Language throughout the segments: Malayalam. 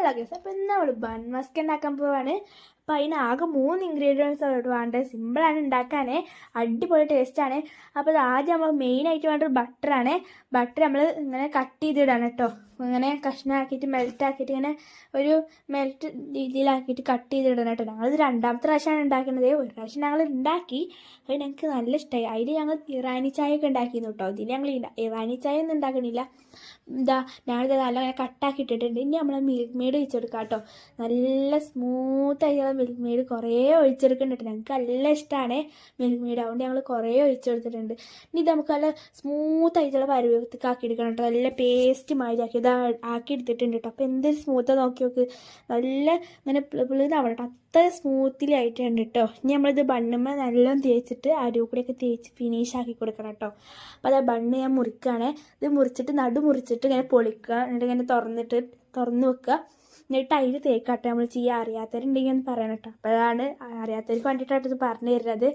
ഹലോ ഗൈസ്, അപ്പോൾ ഇന്ന് നമ്മൾ ബൺ മസ്ക് ഉണ്ടാക്കാൻ പോവാണ്. അപ്പോൾ അതിനാകെ 3 ഇൻഗ്രീഡിയൻസ് വേണ്ടത്. സിമ്പിളാണ് ഉണ്ടാക്കാൻ, അടിപൊളി ടേസ്റ്റാണ്. അപ്പോൾ ഇത് ആദ്യം നമ്മൾ മെയിനായിട്ട് വേണ്ടത് ബട്ടറാണ്. ബട്ടർ നമ്മൾ ഇങ്ങനെ കട്ട് ചെയ്തിടാണ് കേട്ടോ. ഇങ്ങനെ കഷ്ണമാക്കിയിട്ട് മെൽറ്റാക്കിയിട്ട് ഇങ്ങനെ ഒരു മെൽറ്റ് രീതിയിലാക്കിയിട്ട് കട്ട് ചെയ്തിടണം കേട്ടോ. ഞങ്ങളിത് രണ്ടാമത്തെ പ്രാവശ്യമാണ് ഉണ്ടാക്കുന്നത്. ഒരു പ്രാവശ്യം ഞങ്ങൾ ഉണ്ടാക്കി, അത് ഞങ്ങൾക്ക് നല്ല ഇഷ്ടമായി. അതിൽ ഞങ്ങൾ ഇറാനി ചായ ഒക്കെ ഉണ്ടാക്കിയിരുന്നു കേട്ടോ. ഇതിൽ ഞങ്ങൾ ഇറാനി ചായ ഒന്നും ഉണ്ടാക്കണില്ല. ഞാനിത് നല്ല കട്ടാക്കി ഇട്ടിട്ടുണ്ട്. ഇനി നമ്മൾ മിൽക്ക് മെയ്ഡ് ഒഴിച്ചെടുക്കാം കേട്ടോ. നല്ല സ്മൂത്തായിട്ടുള്ള മിൽക്ക് മെയ്ഡ് കുറേ ഒഴിച്ചെടുക്കുന്നുണ്ട്. ഞങ്ങൾക്ക് നല്ല ഇഷ്ടമാണ് മിൽക്ക് മെയ്ഡ്, അതുകൊണ്ട് ഞങ്ങൾ കുറേ ഒഴിച്ചെടുത്തിട്ടുണ്ട്. ഇനി ഇത് നമുക്ക് നല്ല സ്മൂത്തായിട്ടുള്ള പരുവത്തേക്ക് ആക്കി എടുക്കണം കേട്ടോ. നല്ല പേസ്റ്റ് മാതിരി ആക്കി ആക്കി എടുത്തിട്ടുണ്ട് കേട്ടോ. അപ്പോൾ എന്തൊരു സ്മൂത്താണ് നോക്കി നോക്ക്. നല്ല ഇങ്ങനെ പിളിതാവണം കേട്ടോ. അത്ര സ്മൂത്തിലി ആയിട്ടുണ്ട് കേട്ടോ. ഇനി നമ്മളിത് ബണ്ണുമ്മ നല്ലോണം തേച്ചിട്ട് അരികൂടെയൊക്കെ തേച്ച് ഫിനിഷ് ആക്കി കൊടുക്കണം കേട്ടോ. അപ്പോൾ അത് ബണ്ണ് ഞാൻ മുറിക്കുകയാണ്. ഇത് മുറിച്ചിട്ട് മുറിച്ചിട്ട് ഇങ്ങനെ പൊളിക്കുക, എന്നിട്ട് ഇങ്ങനെ തുറന്ന് വെക്കുക. എന്നിട്ട് അതിൽ തേക്കാട്ടെ നമ്മൾ ചെയ്യുക. അറിയാത്തവരുണ്ടെങ്കിൽ ഒന്ന് പറയണം കേട്ടോ. അപ്പോൾ അതാണ് അറിയാത്തവർക്ക് വേണ്ടിയിട്ടാണ് ഇത് പറഞ്ഞു തരുന്നത്.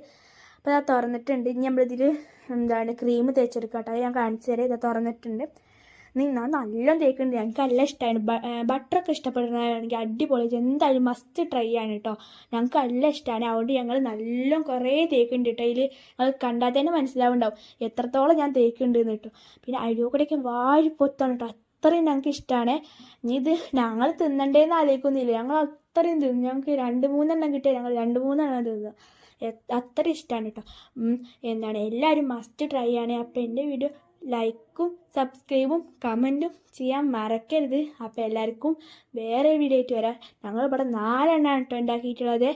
അപ്പോൾ അത് തുറന്നിട്ടുണ്ട്. ഇനി നമ്മളിതിൽ ക്രീം തേച്ചെടുക്കുക കേട്ടോ. അത് ഞാൻ കാണിച്ചു തരാം. ഇത് തുറന്നിട്ടുണ്ട്. ഞാൻ നല്ലോണം തേക്കുന്നുണ്ട്. ഞങ്ങൾക്ക് നല്ല ഇഷ്ടമാണ്. ബട്ടറൊക്കെ ഇഷ്ടപ്പെടുന്നതാണെങ്കിൽ അടിപൊളി, എന്തായാലും മസ്റ്റ് ട്രൈ ആണ് കേട്ടോ. ഞങ്ങൾക്ക് നല്ല ഇഷ്ടമാണ്. അതുകൊണ്ട് ഞങ്ങൾ നല്ലോണം കുറേ തേക്കുന്നുണ്ട് കേട്ടോ. അതിൽ അത് കണ്ടാൽ തന്നെ മനസ്സിലാവുണ്ടാവും എത്രത്തോളം ഞാൻ തേക്കുന്നുണ്ടെന്ന് കേട്ടോ. പിന്നെ അരികൂടെയൊക്കെ പൊത്താണ് കേട്ടോ. അത്രയും ഞങ്ങൾക്ക് ഇഷ്ടമാണ്. ഇനി ഇത് ഞങ്ങൾ തിന്നണ്ടേന്ന് ആലോചിക്കുന്നില്ല. ഞങ്ങൾ അത്രയും തിന്നു. ഞങ്ങൾക്ക് 2-3 കിട്ടിയാൽ ഞങ്ങൾ 2-3 തിന്നു. അത്ര ഇഷ്ടമാണ് കേട്ടോ. എല്ലാവരും മസ്റ്റ് ട്രൈ ആണ്. അപ്പോൾ എൻ്റെ വീഡിയോ ലൈക്കും സബ്സ്ക്രൈബും കമൻറ്റും ചെയ്യാൻ മറക്കരുത്. അപ്പോൾ എല്ലാവർക്കും വേറെ വീഡിയോ ആയിട്ട് വരാം. ഞങ്ങളിവിടെ 4 കേട്ടോ ഉണ്ടാക്കിയിട്ടുള്ളത്.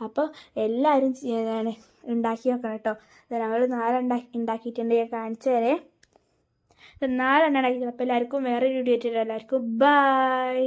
അപ്പോൾ എല്ലാവരും ഉണ്ടാക്കി വെക്കണം കേട്ടോ. ഞങ്ങൾ 4 ഉണ്ടാക്കിയിട്ടുണ്ട്. ഞാൻ കാണിച്ചു തരേ. 4 ഉണ്ടാക്കിയിട്ടുണ്ട്. അപ്പോൾ എല്ലാവർക്കും വേറെ വീഡിയോ ആയിട്ട് വരാം. എല്ലാവർക്കും ബൈ.